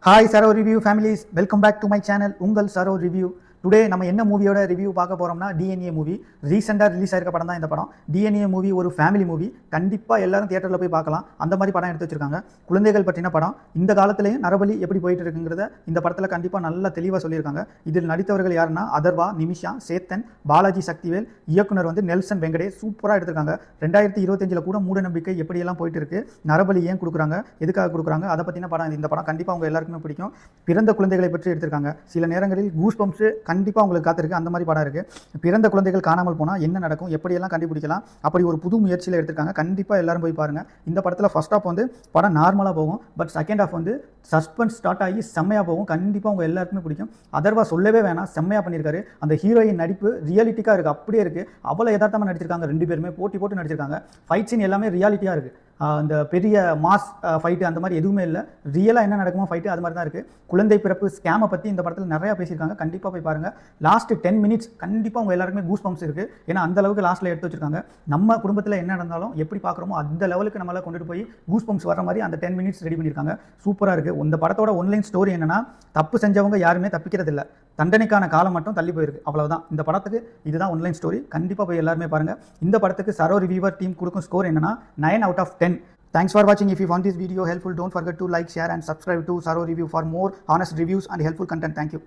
Hi Saro review families, welcome back to my channel உங்கள் Saro review. Today நம்ம என்ன மூவியோட ரிவ்யூ பார்க்க போகிறோம்னா டிஎன்ஏ மூவி. ரீசெண்டாக ரிலீஸ் ஆயிருக்க படம் தான் இந்த படம். டிஎன்ஏ மூவி ஒரு ஃபேமிலி மூவி. கண்டிப்பாக எல்லாரும் தியேட்டரில் போய் பார்க்கலாம். அந்த மாதிரி படம் எடுத்து வச்சிருக்காங்க. குழந்தைகள் பற்றின படம். இந்த காலத்திலையும் நரபலி எப்படி போயிட்டு இருக்குங்கிறத இந்த படத்தில் கண்டிப்பாக நல்லா தெளிவாக சொல்லியிருக்காங்க. இதில் நடித்தவர்கள் யாருன்னா அதர்வா, நிமிஷா, சேத்தன், பாலாஜி சக்திவேல், இயக்குனர் நெல்சன் வெங்கடேஷ். சூப்பராக எடுத்திருக்காங்க. 2025 கூட மூட நம்பிக்கை எப்படியெல்லாம் போயிட்டு இருக்கு, நரபலி ஏன் கொடுக்குறாங்க, எதுக்காக கொடுக்குறாங்க, அதை பற்றின படம். இந்த படம் கண்டிப்பாக அவங்க எல்லாருக்குமே பிடிக்கும். பிறந்த குழந்தைகளை பற்றி எடுத்திருக்காங்க. சில நேரங்களில் கூஸ் பம்ப்ஸ் கண்டிப்பாக உங்களுக்கு காத்திருக்கு. அந்த மாதிரி படம் இருக்குது. பிறந்த குழந்தைகள் காணாமல் போனால் என்ன நடக்கும், எப்படியெல்லாம் கண்டுபிடிக்கலாம், அப்படி ஒரு புது முயற்சியில் எடுத்திருக்காங்க. கண்டிப்பாக எல்லாரும் போய் பாருங்கள். இந்த படத்தில் ஃபர்ஸ்ட் ஹாஃப் படம் நார்மலாக போகும். But second half suspense start ஆகி செம்மையாக போகும். கண்டிப்பாக உங்கள் எல்லாருக்குமே பிடிக்கும். அதர்வா சொல்லவே வேணாம், செம்மையாக பண்ணியிருக்காரு. அந்த ஹீரோயின் நடிப்பு ரியாலிட்டிக்காக இருக்குது, அப்படியே இருக்குது. அவ்வளோ யதார்த்தமாக நடிச்சிருக்காங்க. ரெண்டு பேருமே போட்டி போட்டு நடிச்சிருக்காங்க. ஃபைட் சீன் எல்லாமே ரியாலிட்டியாக இருக்குது. அந்த பெரிய மாஸ் ஃபைட்டு அந்த மாதிரி எதுவுமே இல்லை. ரியலாக என்ன நடக்குமோ ஃபைட்டு அது மாதிரி தான் இருக்குது. குழந்தை பிறப்பு ஸ்கேமை பற்றி இந்த படத்தில் நிறையா பேசியிருக்காங்க. கண்டிப்பாக போய் பாருங்கள். லாஸ்ட் 10 minutes கண்டிப்பாக உங்கள் எல்லாருக்குமே கூஸ் பம்ப்ஸ் இருக்குது. ஏன்னா அந்த அளவுக்கு லாஸ்ட்டில் எடுத்து வச்சிருக்காங்க. நம்ம குடும்பத்தில் என்ன நடந்தாலும் எப்படி பார்க்குறோமோ அந்த லெவலுக்கு நம்மளால கொண்டுட்டு போய் கூஸ் பம்ப்ஸ் வர மாதிரி அந்த 10 minutes ரெடி பண்ணியிருக்காங்க. சூப்பராக இருக்குது. இந்த படத்தோட ஒன்லைன் ஸ்டோரி என்னன்னா, தப்பு செஞ்சவங்க யாருமே தப்பிக்கிறது இல்லை, தண்டனைக்கான காலம் மட்டும் தள்ளி போயிருக்கு, அவ்வளவுதான். இந்த படத்துக்கு இதுதான் ஒன்லைன் ஸ்டோரி. கண்டிப்பாக போய் எல்லாருமே பாருங்கள். இந்த படத்துக்கு சரோ ரிவ்யூவர் டீம் கொடுக்கும் ஸ்கோர் என்னன்னா 9 out of 10. Thanks for watching. If you found this video helpful, don't forget to like, share and subscribe to Saro Review for more honest reviews and helpful content. Thank you.